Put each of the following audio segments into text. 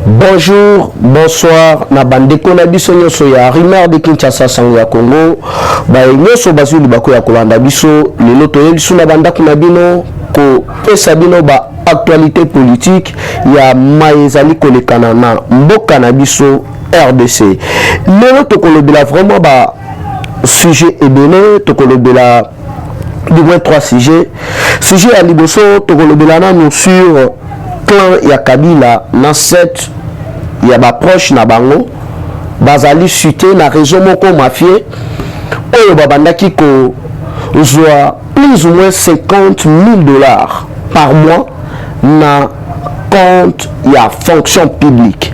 Bonjour, bonsoir, na bandeko na biso nyoso ya Rumeur de Kinshasa sango ya Congo. Ba nyoso bazuli bako ya kolanda biso lelo toyeli suna bandako na bino ko pesa bino ba actualité politique ya maezali kolekana na mboka na biso RDC. Lelo tokolobela vraiment ba sujet ebele, tokolobela du moins 3 sujets. Sujet ya liboso tokolobela na nous sur clan ya Kabila na 7 ya ba proche na bango bazali suite na réseau moko mafie oyo babandaki ko zwa plus ou moins $50,000 par mois na compte ya fonction publique.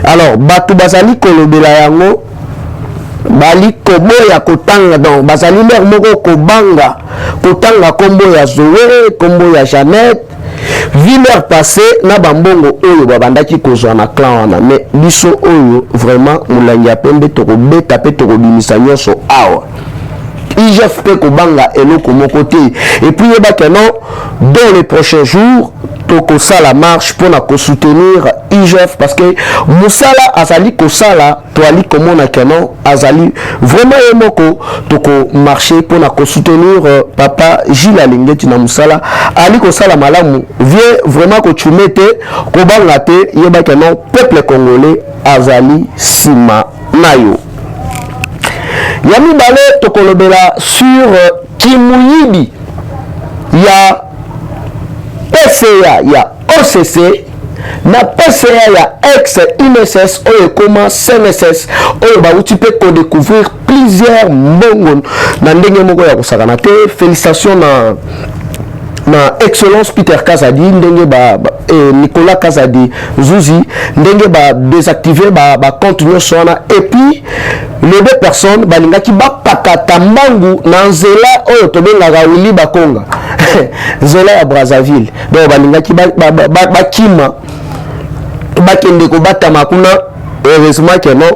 Alors batu bazali kolobela yango bali kobo ya kotanga donc bazali mer moko kobanga kotanga kombo ya Zoé, kombo ya Jeannette Villers passé na bambongo oyo babandaki kozwa na clan wana mais biso oyo vraiment mulangi pembe tokobeta pe tokobimisa nyonso awa IGF pe kobanga eloko moko te et puis yeba que non dans les prochains jours toko sala marche pour na soutenir IGF parce que musala azali ko sala to ali komona que non azali vraiment yemoko toko marcher pour na soutenir papa Gilles Alingeti na musala ali ko sala malamu vie vraiment ko chumete ko banga te yeba que non peuple congolais azali sima nayo. Yami bale tokolobela sur Kimuyidi ya PCA ya OCC na PCA ya ex-INSS oyo koma CNSS oyo bauti pe ko découvrir plusieurs mbongo na ndenge moko ya kosakana te. Félicitations na excellence Peter Kazadi ndenge Nicolas Kazadi Zuzi ndenge désactiver compte nyonso wana et puis les deux personnes balingaki bapakata mbangu na nzela oyo tobengaka Willy Bakonga nzela ya Brazzaville donc balingaki bakima bakende ko batama kuna. Heureusement que non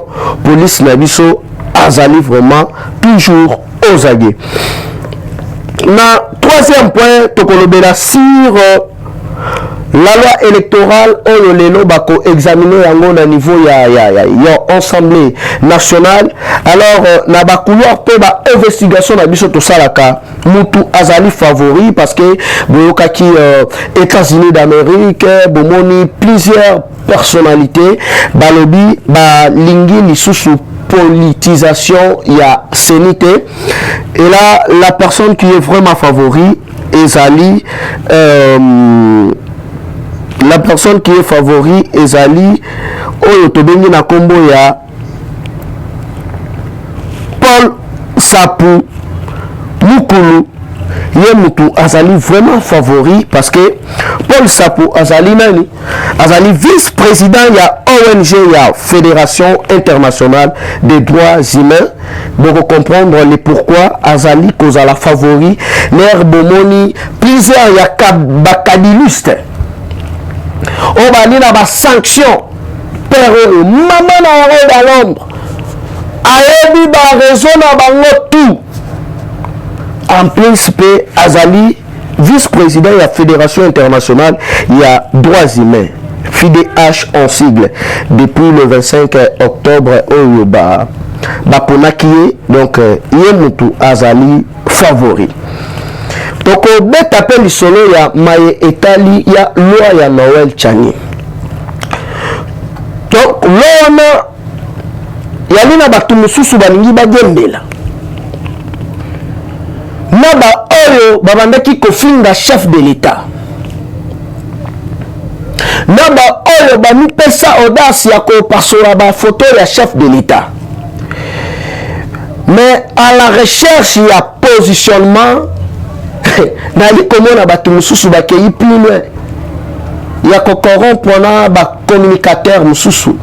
police na biso azali vraiment toujours aux aguets. Na troisième point tokolobela sur la loi électorale oyo lelo bako examiner yango na niveau ya assemblée nationale. Alors na ba couloir pe ba investigation na biso to salaka mutu azali favori parce que boyokaki États-Unis d'Amérique bomoni plusieurs personnalités balobi ba lingi lisusu politisation ya sénité et là la personne qui est vraiment favori ezali la personne qui est favori ezali oyo tobengi na kombo ya Paul Sapu Mukulu. Ye mutu azali vraiment favori parce que Paul Sapu azali nani azali vice-président ya ONG ya Fédération internationale des droits humains. Donc comprendre les pourquoi azali kozala favori l'air bomoni plusieurs ya bakadiliste on va dire la sanction pero maman na dans l'ombre ayebi ba raison na bango tout. En principe azali vice-président de la Fédération internationale il y a droits humains FIDH en sigle depuis le 25 octobre au Baponakie. Donc yemutu azali favori. Donc on bet appel solo ya maye etali ya loi ya Noël Chani. Donc loi yalina batu mususu balingi bagembela naba oyo babandaki kofinga chef de l'État naba oyo bamipesa audace ya kopasola ba photo ya chef de l'État mais à la recherche ya positionnement nali komona batu mususu bakei plus loin ya kokorompre na ba communicateur mususu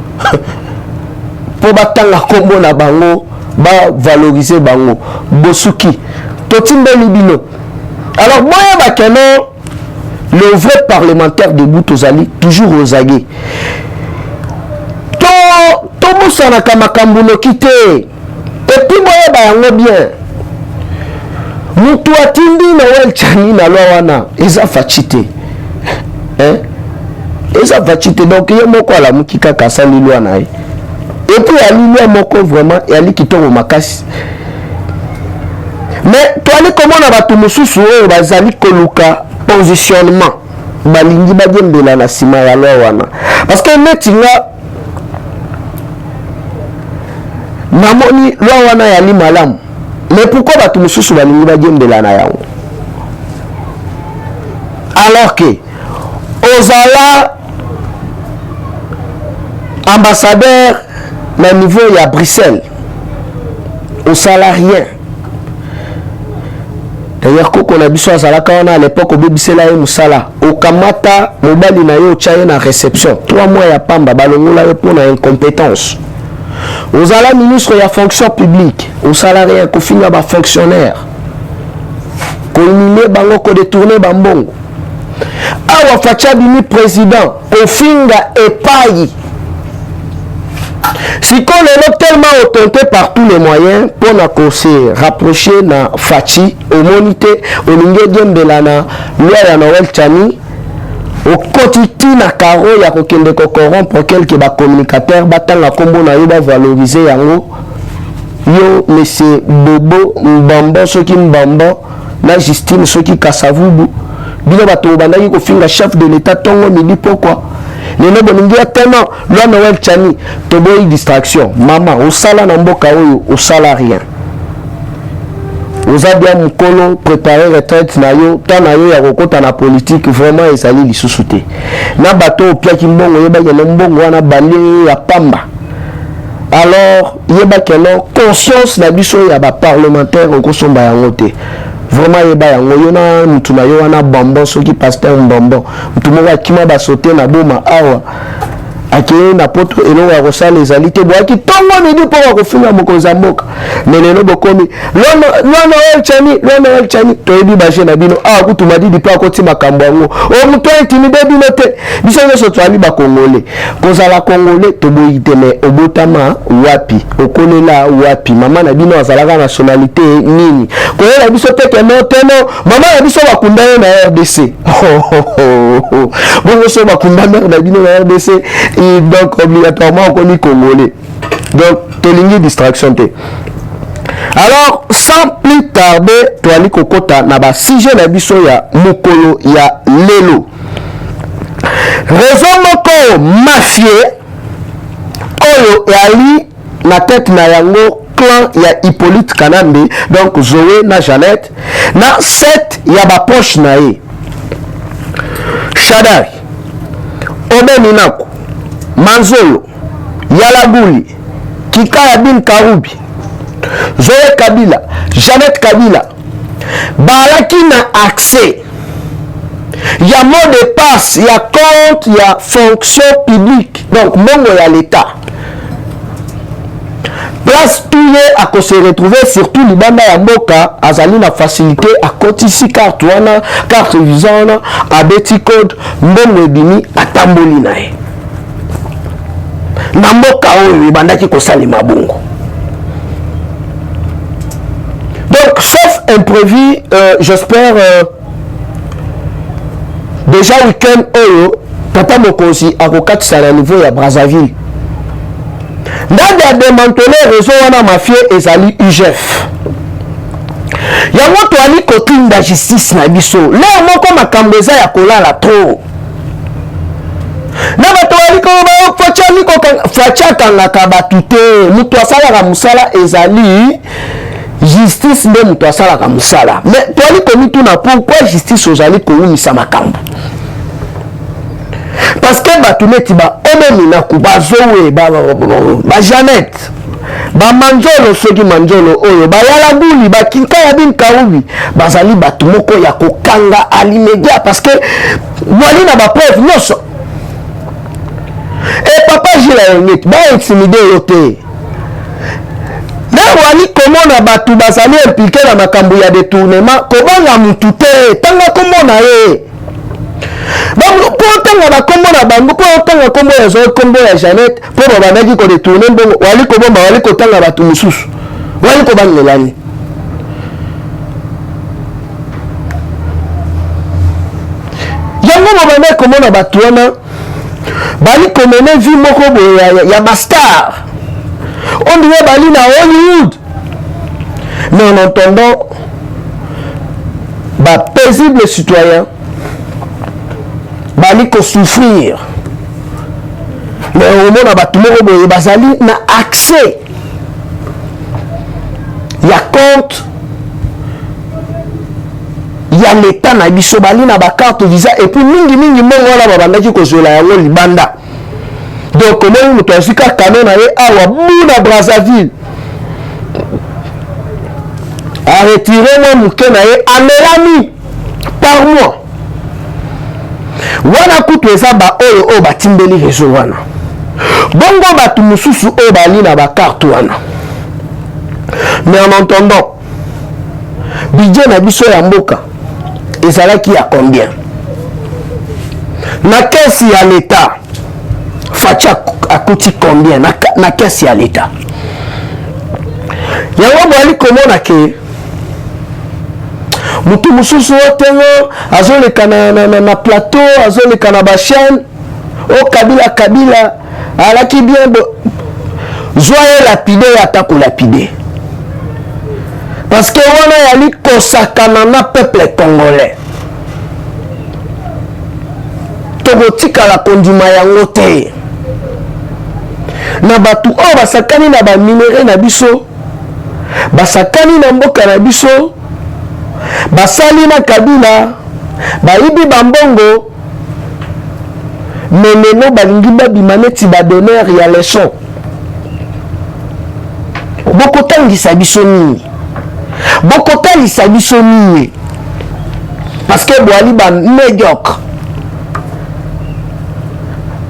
po batanga kombo na bango ba valoriser bango bosuki totimbe libino. Alors moi bakeno le vrai parlementaire de Boutozali toujours aux aguets to musana kama kambuno kite et puis moi yango bien mutu atindi na Noël Chani na loi wana eza fachite hein Et ça va chiter. Donc, il y a moko la mukika kasa lilwa na ye. Et puis, il y a lilwa moko vraiment, il y a li kitoko makasi. Mais, toi, comment on a battu mosusu, bazali koluka positionnement. Balingi badiembela na sima ya loi wana. Parce que netinga, namoni loi wana yali malamu. Mais pourquoi battu mosusu balingi badiembela na yango? Alors que, ozala ambassadeur na niveau ya Bruxelles, au salarié. D'ailleurs, quand on a biso azalaka wana à l'époque, obebisela ye musala. Okamata, mobali na yo tchaye na réception. 3 mois ya pamba, balongola yo pour na incompétence. Ozala ministre ya fonction publique, au salarié, ko finga ba fonctionnaire. Ko humilier bango, ko détourner bambongo. Awa Fachadini président, ko finga epayi. Si qu'on est tellement tenté par tous les moyens pour se rapprocher na Fachi au monité au lingue djembelana loi ya Noël Chani au quotidien na caro ya kokende ko corrompre quelques ba communicateurs batanga kombo na yo ba valoriser yango yo monsieur Bobo Mbamba soki Mbamba na Justine soki Kasavubu bino bato bandaki ko finga chef de l'état tongo midi pourquoi les gens qui tellement loi Noël Chani toboyi distraction maman au sala na mboka oyo au salarié oza bien mukolo préparer retraite na yo ta na yo ya kokota na politique vraiment ezali lisusu te na bato opiaki mbongo yebaki na mbongo wana bandi ya pamba alors yebaki na conscience na biso ya ba parlementaire okosomba yango te vraiment yeba yango yo na mutu na yo wana bambo soki pasteur mbambo mutu moko akima basote na boma awa akeye na poto elo ya kosala ezali te boaki ntongo midi mpo bakofinga mokonzi ya mboka me lelo bokomi lwana el chani toyebi baje na bino awa kutu madidi mpo akoti makambo yango o mutu aintimide bino te biso nyonso toali bakongole kozala kongole toboyi te me obotama wapi okolela wapi mama na bino azalaka nationalité nini koyela biso tekeno teno mama na biso bakunda ye na RDC bongo so bakunda mare na bino na RDC et donc obligatoirement on connaît congolais donc tolingi distraction te alors sans plus tarder toali kokota na ba sujet na biso ya mokolo ya lelo raison moko mafie oyo yali na tête na yango clan ya Hippolyte Kanambe donc Zoé na Jeannette na 7 ya ba poche na ye Shadari Obeni Nako Manzolo, Yalaguli, Kikaya Bin Karoubi, Zoé Kabila, Jeannette Kabila, Balaki na accès. Il y a mot de passe, il y a compte, il y a fonction publique. Donc, mongo ya l'État. Place tout à se retrouver, surtout les bandes ya mboka, azali na facilité à kotisi carte wana, carte visana, à beti code, mbongo dimi, à tamboli nae. Na mboka oyo ebandaki kosalema bongo. Donc sauf imprévu j'espère déjà week-end oyo tata mokonzi akokatisa na niveau ya Brazzaville ndande ya démanteler réseau wana mafie ezali UGF yango toali kotinda justice na biso leo moko makambo eza ya kolala trop na bato baliko facha kangaka batu te mutu asalaka musala ezali justice nde mutu asalaka musala mais toali komituna pourquoi justice ozali koumisa makambo parce que batu neti baomemi naku bazowe ba Jeannette ba manjolo soki manjolo oyo bayalaguli bakinkaya bin karubi bazali batu moko ya kokanga alimedia parce que wali na bapreuve nyonso et papa jila yongeti ba intimidé yo te na wali komona batu bazali impliqué na makambo ya détournement kobanga mutu te tanga komona ye po tanga bakombo na bango po tanga kombo ya Zoé kombo ya Jeannette po babandaki ko détourner mbongo wali kobomba wali kotanga batu mususu wali kobangelani yango babandaki komona batu wana bali komene vie moko ya bastar. On dirait bali na Hollywood. Mais en entendant paisible citoyen bali ko souffrir. Mais au moins na tout moko bazali na accès ya compte ya l'état na biso bali na ba carte visa et puis mingi mongo la babandaki ko zola yango libanda. Donc comment muto asika canon na ye awa buna Brazzaville a retiré mon muke na ye amelani par mois. Wana kutu eza ba oyo batimbeli réseau wana. Bongo batu mususu oyo bali na ba carte wana. Mais en entendant budget na biso ya mboka ezalaki ya combien? Na caisse ya l'état facha akuti combien na caisse ya l'état? Yango bali komona ke mutu mususu otengo azoleka na plateau, azoleka na ba chaîne o Kabila alaki bien joie lapide ya tako lapide. Parce que on a yali kosakana na peuple congolais. Togotika la kondima yango te. Na batu o basakani na ba minere na biso. Basakani na mboka na biso. Basali na Kabila. Baibi bambongo. Meneno balingi babimaneti ba donner ya leçon. Bokotangisa biso nini? Bokotalisa biso nini? Parce que boali ba médiocre.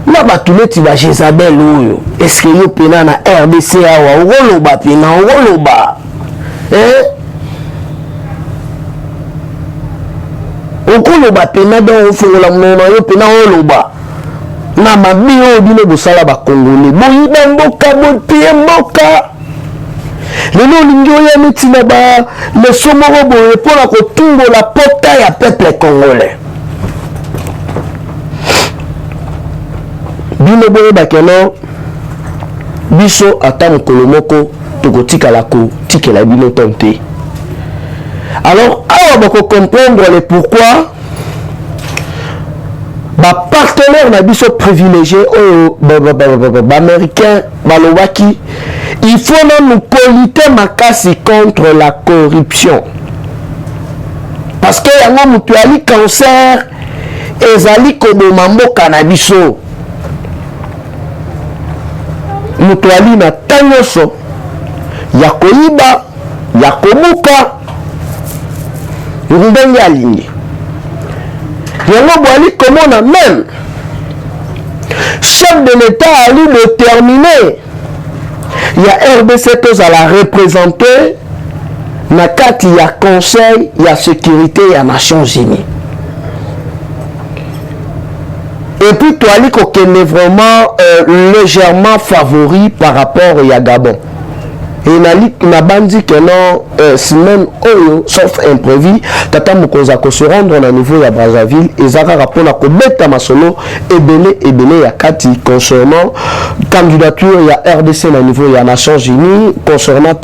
Na batuleti ba Jezabel oyo. Est-ce que yo pena na RDC awa oloba pena oloba? Okoloba pena don ofongola mona yo pena oloba. Na mabi oyo bino bosala ba Congolais. Boyiba mboka bopie mboka. Lelo lingi oya mitina ba le somoro boye pona kotungo la pota ya peuple congolais. Bino boye bakeno biso ata mokolo moko tokotika la ko tikela bino tonte. Alors awa bako comprendre le pourquoi ba partenaire na biso privilégié au américain balobaki il faut nous politer makasi contre la corruption. Parce que yango mutu ali cancer ezali koboma mboka na biso. Mutu ali na tanyoso ya koyiba ya komuka ndenge alingi. Yango boali komona même chef de l'État ali déterminé. Il y a RDC tous à la représenter na kati ya conseil ya sécurité ya Nations Unies. Et puis toi ali kokende vraiment légèrement favori par rapport à Gabon. Et na bandi que non semaine oyo sauf imprévu tata mokonza ko se rendre na niveau ya Brazzaville ezaka rapona ko beta masolo ebele ya kati concernant candidature ya RDC na niveau ya Nations Unies concernant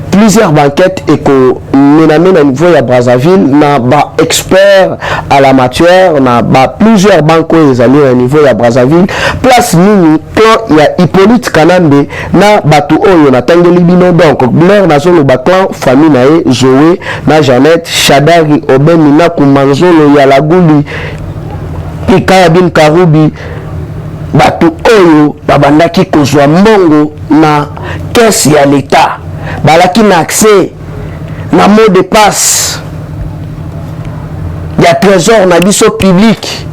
plusieurs banquettes et ko menamé na niveau ya Brazzaville na ba expert à la matière na ba plusieurs banques ezali na niveau ya Brazzaville place nini clan ya Hippolyte Kanambe na batu oyo na tangeli donc Blair Nazolo Baklan famille nae Zoé na Jeannette Chadari Obeni na Kumanzolo ya Laguli Pikaya bin Karubi batu oyo babandaki kozwa mbongo na caisse ya l'état balaki na accès na mot de passe ya trésor na biso public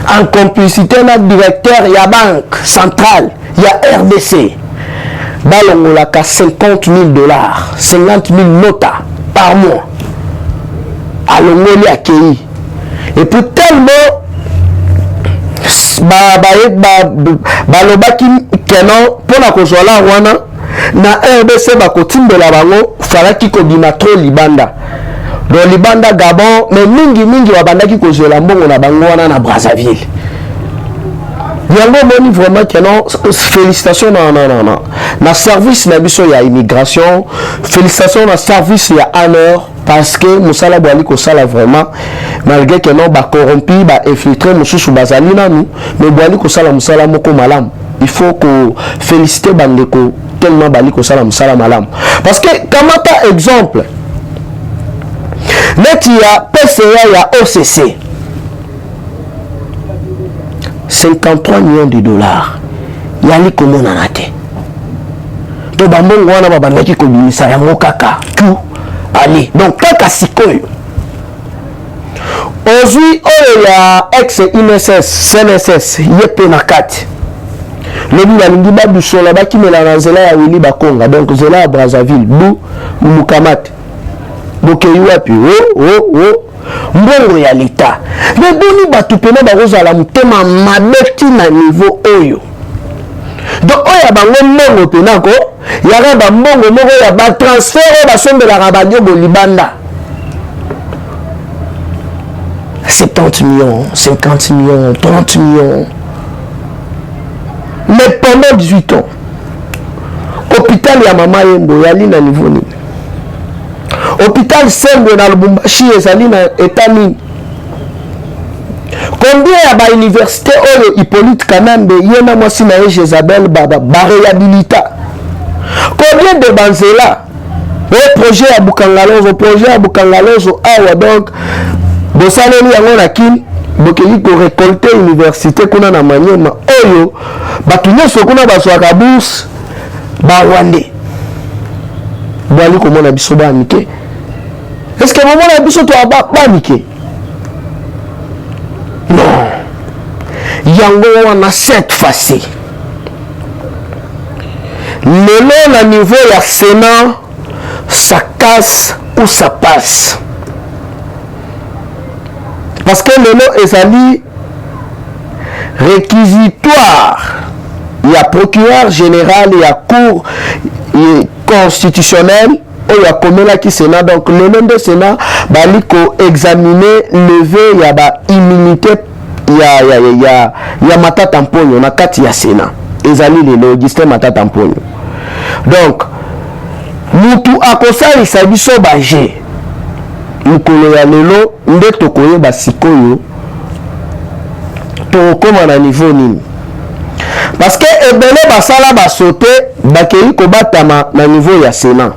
en complicité na directeur ya banque centrale ya RDC. Balongolaka 50 000 $, 50 000 notas par mois. Alongoli akei. Et puis tellement balobaki kenon pona kozwala wana na RDC bakotimbola bango falaki kobima trop libanda. Dans libanda Gabon mais mingi babandaki kozwela mbongo na bango wana na Brazzaville. yango moni vraiment que non félicitations non na service na biso ya immigration félicitations na service ya honneur parce que musala boali ko sala vraiment malgré que non ba corrompi ba infiltrer mususu bazali nanu mais boali ko sala musala moko malam il faut que féliciter bandeko tellement bali ko sala musala malam parce que kamata exemple net ya PCA ya OCC 53 millions de dollars yali komona na te to bambongo wana babandaki kobimisa yango kaka tout allez donc kaka sikoyo ozwi oyo ya ex INSS CNSS yepe na kati lobi balingi badusola bakimela na nzela ya Willy Bakonga donc nzela ya Brazzaville bu mukamate bokeyi wapi mbongo ya leta mais boni batu pena bakozala mutema mabeti na niveau oyo donc oyo bango mbongo pena ko yaka bambongo moko ya batransfert oyo basombelaka banyobo libanda 70 millions 50 millions 30 millions mais pendant 18 ans hôpital ya mama yembo yali na niveau nini hôpital Sembo na Lubumbashi ezali na état nini combien ya ba université oyo Hippolyte Kanambe yena mwasi na Jezabel baba réhabilita combien de banzela projet ya Bukangalozo awa donc bosaleli yango na kini bokeli ko récolter université kuna na Manyema oyo batu nyonso kuna bazwaka bourse ba Rwandais bali komona biso ba mike est-ce que moment na biso to ba mike non yango wana cette fois-ci lelo na niveau ya Sénat ça casse ou ça passe parce que lelo ezali réquisitoire il y a procureur général il y a cour constitutionnel oyo akomelaki Sénat donc le nom de Sénat bali ko examiner lever ya ba immunité ya Matata Mponyo na kati ya Sénat ezali lelo Augustin Matata Mponyo donc mutu akosalisa biso baje mukolo ya lelo nde tokoyeba sikoyo tokoma na niveau nini parce que ebele basala basote bakei kobatama na niveau ya Sénat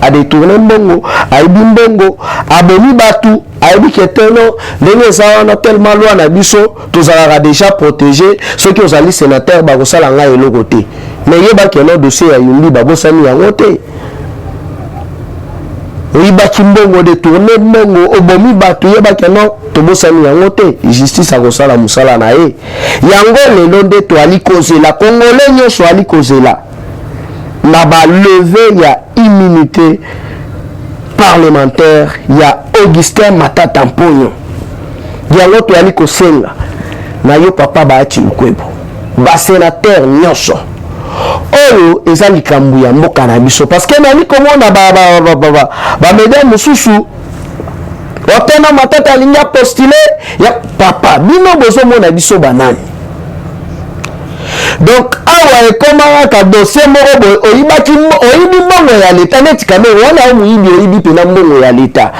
a détourné mbongo aibi mbongo aboni batu aibi keteno ndenge zawana tellement loi na biso tozalaka déjà protégé ceux qui ozali sénateur bakosala ngai eloko te mais yeba keno dossier ya Yumbi babosani yango te oyibaki mbongo détourné mbongo obomi batu yeba keno tobosani yango te justice akosala musala na ye yango lelo nde toali kozela congolais nyonso ali kozela na ba levé ya immunité parlementaire ya Augustin Matata Mponyo yango toali kosenga na yo papa baati lukwebo ba sénateur nyonso oyo eza likambo ya mboka na biso parce que nali komona ba mesdames mususu Otena Matata alingi postulé ya papa bino bozo mona biso banani donc awa ekomaka ka dossier moko boy oyibaki oyibi mbongo ya leta neti kame wana omuyibi oyibi pena mbongo ya leta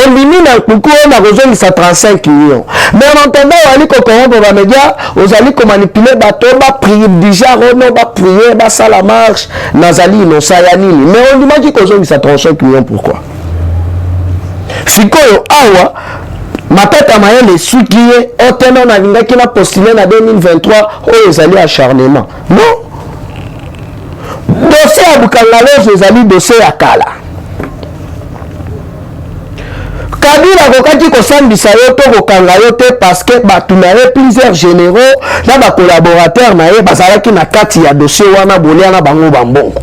ondimi na kuku na kozongisa 35 millions mais en attendant wali ko corrompre ba média ozali ko manipuler bato ba prier déjà rono ba prier ba sala marche nazali inosa ya nini mais ondimaki kozongisa 35 millions pourquoi sikoyo awa Matata Mayele sukiye oteno na lingaki na postulé na 2023 oyo ezali acharnement non dossier ya Bukangalozo ezali dossier ya kala Kabila kokaki kosambisa yo to kokanga yo te parce que batu na ye plusieurs généraux na ba collaborateurs na ye bazalaki na kati ya dossier wana bolia na bango bambongo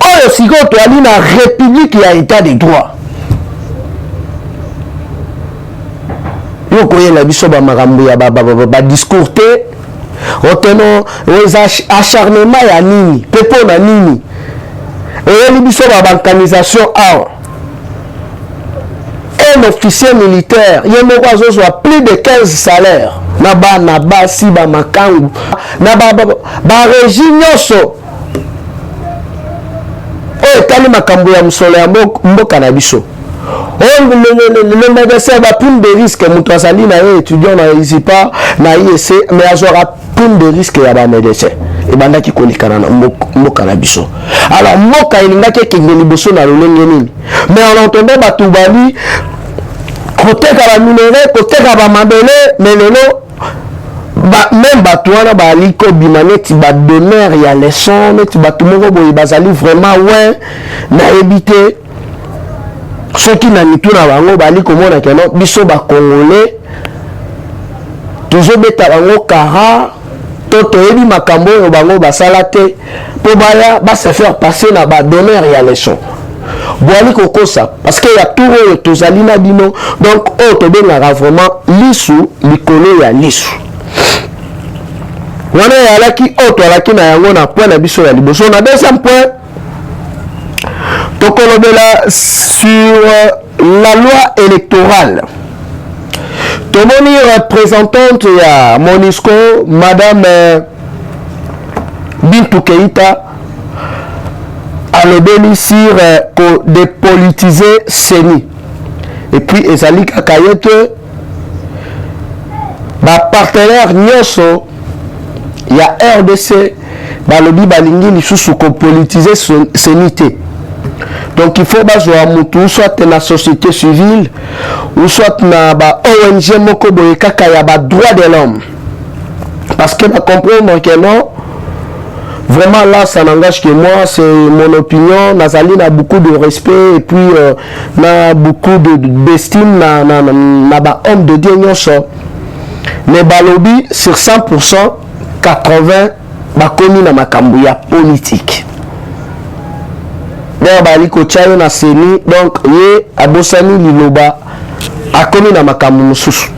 oyo sikoyo toali na république ya état de droit yokoyela biso bamakambo ya badiscours te oteno eza acharnement ya nini pepo na nini eyeli biso babankanisation awa un officier militaire il y a plus de 15 salaires na basi ba makangu na ba régime nyonso etali makambo ya mosolo ya mboka na biso. Le médecin va prendre des risques. Moutouazali na étudiant na ISIPA na IEC mais azora prendre des risques ya ba médecin et banda ki kolikana na mboka na biso. Alors mboka ilinga ke kengeli boso na lolenge nini mais en entendant ba tubali koteka ba minere koteka ba mabele mais lelo même bato wana bali ko bima neti ba donneur ya leçon neti bato moko boye bazali vraiment ouais na éviter soki na mitu na bango bali komona keno biso ba congolais toujours beta bango kara to toyebi makambo oyo bango basala te po baya ba se faire passer na ba donneur ya leçon boali kokosa parce que ya tout oyo tozali na bino donc oyo tobengaka vraiment lisu likolo ya lisu wana yalaki oyo toalaki na yango na point na biso ya liboso na deuxième point tokolobela sur la loi électorale. Tomoni représentante ya Monisco, Madame Bintou Keïta, a lobeli sur dépolitiser CENI. Et puis Ezali Kakayete, ba partenaire nyonso ya RDC, ba lobi balingi lisusu ko politiser CENI te. Donc il faut bazoa mutu soit na société civile ou soit na ba ONG moko boye kaka ya ba droit de l'homme parce que ba comprendre que non vraiment là ça n'engage que moi c'est mon opinion nazali na beaucoup de respect et puis na beaucoup d'estime na ba homme de Dieu nyonso mais balobi sur 100% 80 ba komi na makambo ya politique. Bali ko chayo na CENI donc ye abosani liloba akomi na makambo mususu.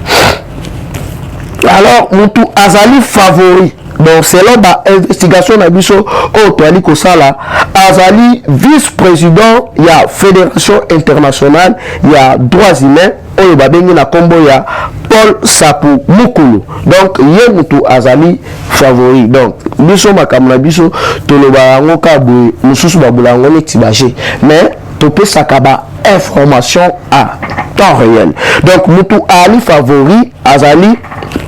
Alors mutu azali favori donc selon ba investigation na biso o toali ko sala azali vice-président ya Fédération internationale ya droits humains oyo babengi na kombo ya Paul Sapou Mukulu. Donc ye mutu azali favori donc biso makambo na biso toloba yango ka boye mususu babula yango neti baje mais topesaka ba information à temps réel. Donc mutu ali favori azali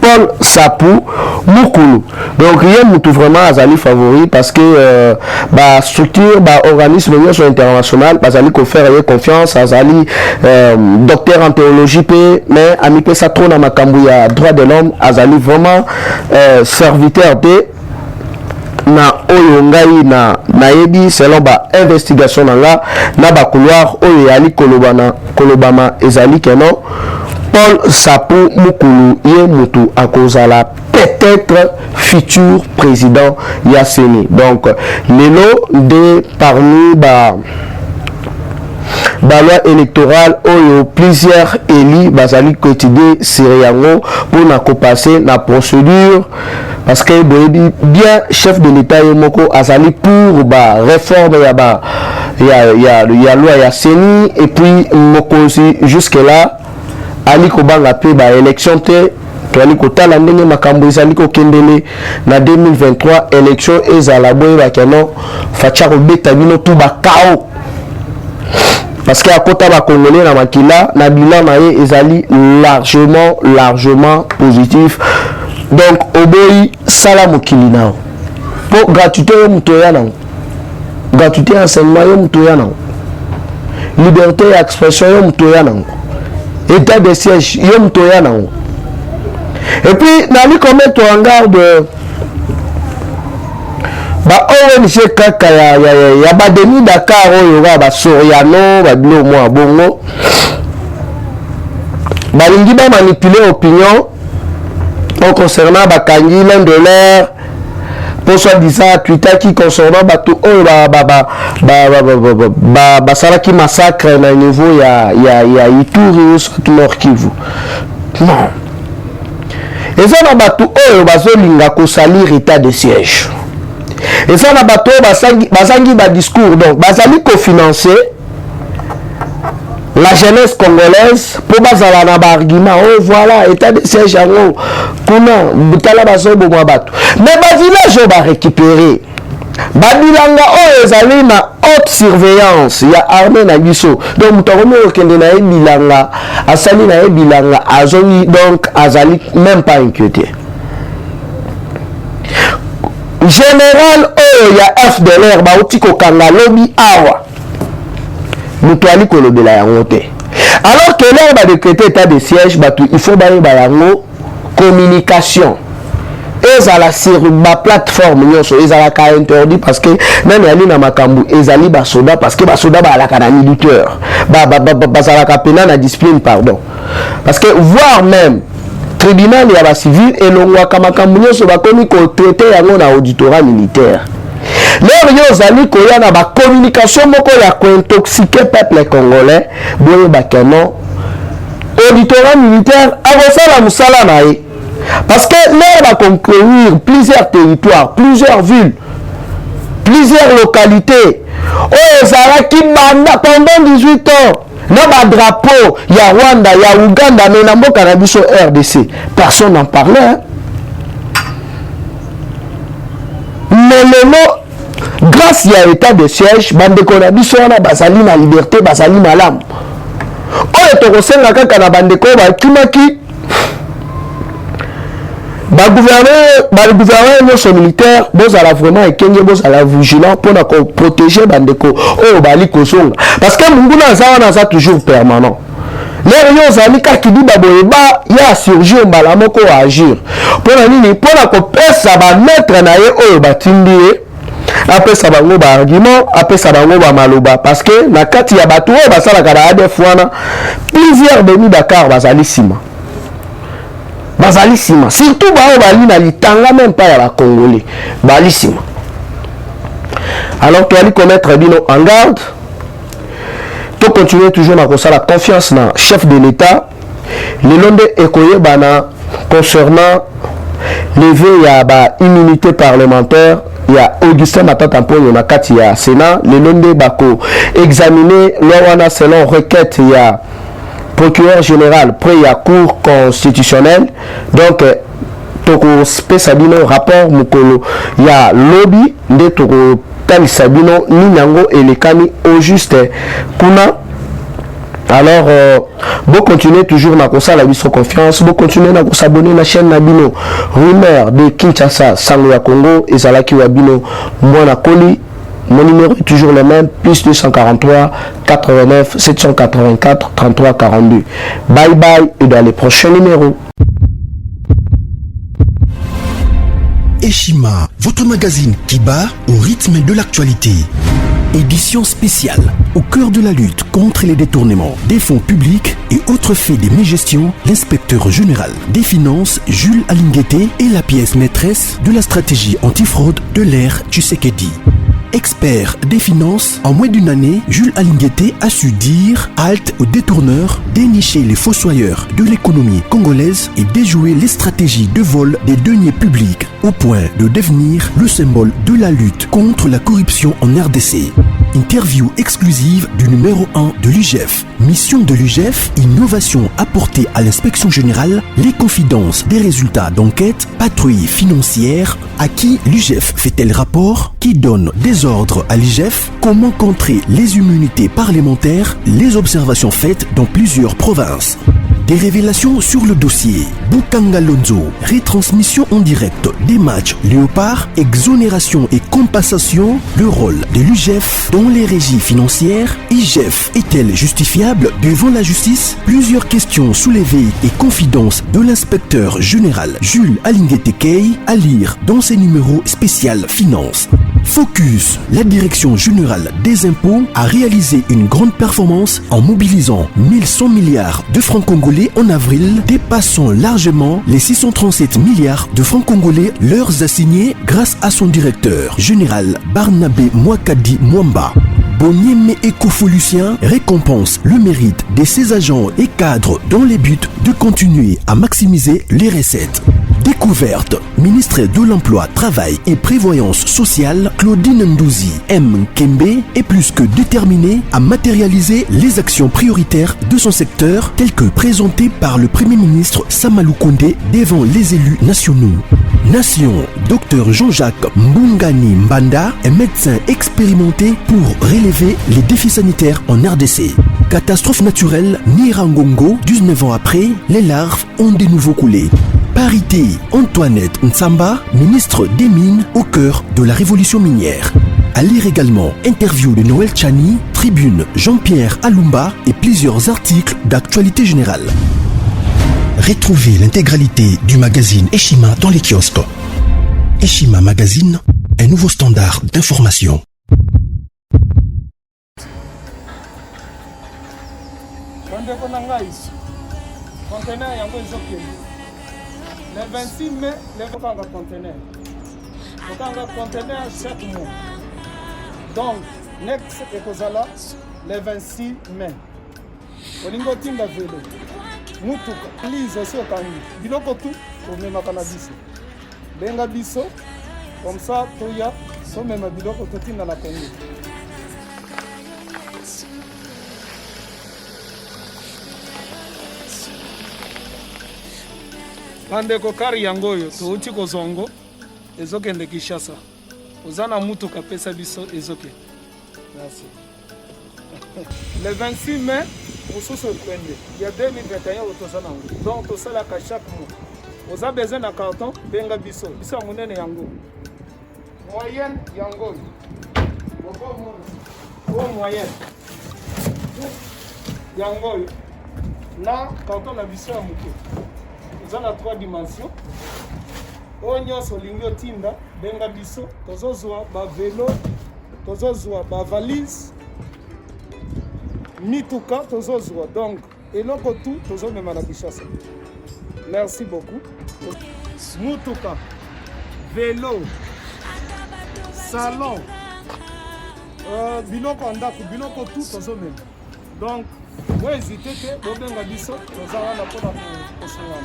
Paul Sapou Mukulu. Donc il y a mutu vraiment azali favori parce que ba structure ba organisme sur international bazali ko faire confiance azali docteur en théologie p mais ami pe ça trop na makambo ya droit de l'homme azali vraiment serviteur de na oyo ngai na yebi selon ba investigation na ba couloir oyo yali kolobama ezali keno Paul Sapou Mukulu ye mutu akozala peut-être futur président ya CENI. Donc lelo de parmi ba loi électorale oyo plusieurs élus bazali quotidien siriango pour na passer na procédure parce que bien chef de l'état moko azali pour ba réforme ya loi ya CENI et puis mokozi jusque là ali ko banga pe ba élection te toali ko tala ndenge makambo ezali ko kendele na 2023 élection ezala boye ba keno facha ko beta bino tout ba kao parce que à côté ba congolais na makila na bilan na ye ezali largement positif. Donc oboyi sala mokili nao po gratuité yo mutoya nao gratuité enseignement yo mutoya nao liberté d'expression yo mutoya nao état de siège yo mutoya nao et puis nali commettre en garde ba ONG kaka ya ba demi Dakar oyo ba Soriano ba bilo mo bongo balingi ba manipuler opinion concernant bakangi l'un de l'air pour soi-disant Twitter qui concernant bato oyo ba salaki massacre na niveau ya Ituri ou Nord Kivu. Non. Et ça na bato oyo bazolinga ko salir état de siège. Et ça na bato basangi ba discours donc bazali ko financer la jeunesse congolaise pour bazala na argument oh voilà état de siège yango kuna butala bazobo mwa bato mais ba village ba récupérer babilanga oyo ezali na haute surveillance ya armée na biso donc mutokomi okende na ebilanga asali na ebilanga azongi donc azali même pas inquiété général oyo ya FDLR bauti kokanga lobi awa mutu ali kolobela yango te alors que l'air va décréter état de siège il faut bailler bayango communication ezala sur ma plateforme nyonso ezala ka interdit parce que nani ali na makambu ezali ba soda parce que ba soda ba alaka na militaire ba salaka pena na discipline pardon parce que voire même tribunal ya ba civil elongwa ka makambu nyonso ba komi ko traiter yango na auditorat militaire. Leur yozali koya na ba communication moko ya ko intoxiquer peuple congolais boye ba keno auditorat militaire avosala musala na ye parce que leur va conquérir plusieurs territoires, plusieurs villes, plusieurs localités. Oh ezala ki banda pendant 18 ans na ba drapeau ya Rwanda ya Uganda mais na mboka na biso RDC personne n'en parlait hein? Mais le mot grâce à l'état de siège bandeko na biso na basali na liberté basali malamu oyo tokosenga kaka na bandeko bakimaki gouvernement nyonso militaire bozala vraiment ekenge bozala vigilant mpona koprotéger bandeko oyo bali kozonga parce que munguna aza wana aza toujours permanent lero yo ozali kaka diba boyeba ya surgir mbala moko agir mpona nini mpona kopesa bamaître na ye oyo batindi ye apesa bango baargument apesa bango bamaloba parce que na kati ya bato oyo basalaka na ADF wana plusieurs demi Dakar bazali nsima bazalisima surtout bao bali na litanga même pas ya ba congolais balisima alors tu allais commettre bino en garde to continuer toujours na kosala confiance na chef de l'état le londe ekoye bana concernant levé ya ba immunité parlementaire ya Augustin Matata Mponyo na kati ya Sénat le londe bako examiner l'wana selon requête ya procureur général près à cour constitutionnelle donc toko spécialement rapport mukolo ya lobby de toko tali sabino ninyango elekami au juste kuna alors vous continuez toujours na kosa la biso confiance vous continuez na s'abonner na chaîne Nabino rumeur de Kinshasa sango ya Congo ezalaki wa bino mwana koli. Mon numéro est toujours le même, plus 243 89 784 33 42. Bye bye et dans les prochains numéros. Eshima, votre magazine qui bat au rythme de l'actualité. Édition spéciale, au cœur de la lutte contre les détournements des fonds publics et autres faits de mégestion, l'inspecteur général des finances Jules Alinguete est la pièce maîtresse de la stratégie antifraude de l'ère Tshisekedi. Expert des finances, en moins d'une année, Jules Alinguete a su dire halte aux détourneurs, dénicher les fossoyeurs de l'économie congolaise et déjouer les stratégies de vol des deniers publics au point de devenir le symbole de la lutte contre la corruption en RDC. Interview exclusive du numéro 1 de l'UGF. Mission de l'UGF, innovation apportée à l'inspection générale, les confidences des résultats d'enquête, patrouille financière, à qui l'UGF fait-elle rapport, qui donne des ordres à l'UGF, comment contrer les immunités parlementaires, les observations faites dans plusieurs provinces. Des révélations sur le dossier Bukanga Lonzo, retransmission en direct des matchs Léopard, exonération et compensation, le rôle de l'UGF dans les régies financières, IGF est-elle justifiable devant la justice? Plusieurs questions soulevées et confidences de l'inspecteur général Jules Alinguete à lire dans ses numéros spécial finance. Focus, la direction générale des impôts a réalisé une grande performance en mobilisant 1100 milliards de francs congolais en avril, dépassant largement les 637 milliards de francs congolais leurs assignés grâce à son directeur général Barnabé Mwakadi Mwamba. Bonieme Ecofolucien récompense le mérite de ses agents et cadres dans le but de continuer à maximiser les recettes. Découverte. Ministre de l'Emploi, Travail et Prévoyance Sociale, Claudine Ndouzi M. Kembe est plus que déterminée à matérialiser les actions prioritaires de son secteur telles que présentées par le Premier ministre Samalou Koundé devant les élus nationaux. Nation, Dr Jean-Jacques Mbungani Mbanda est médecin expérimenté pour relever les défis sanitaires en RDC. Catastrophe naturelle, Nirangongo, 19 ans après, les larves ont de nouveau coulé. Parité, Antoinette Nsamba, ministre des Mines au cœur de la révolution minière. À lire également interview de Noël Chani, tribune Jean-Pierre Alumba et plusieurs articles d'actualité générale. Retrouvez l'intégralité du magazine Eshima dans les kiosques. Eshima Magazine, un nouveau standard d'information. Le 26 mai, les conteneurs. Conteneur chaque mois. Donc, next ekozala le 26 mai. Olingo tinda velo. Mutuka. Lise so kangi. Biloko tout pour même cannabis. Benga biso comme ça toya so même biloko to tinda la Congo. Bandeko kari yango oyo touti kozongo ezokende Kinshasa. Ozana mutuka pesa biso ezoke. Merci. Le 26 mai, mosusu ekwende. Il y a 2021 otozana ngo. Donc tosala ka chaque mois. Oza besoin na carton benga biso. Biso munene yango. Moyenne yango. Boko moyenne. Yango. Na carton na biso ya muke. Dans la 3 dimensions. Onyo solingo tinda benga biso tozozwa ba vélo, tozozwa ba valise, mituka tozozwa. Donc eloko tout tozomema na Kinshasa. Merci beaucoup. Mutuka, vélo, salon, biloko ndako, biloko tout tozomema. Donc, vous hésitez que vous benga biso tozala na pona ko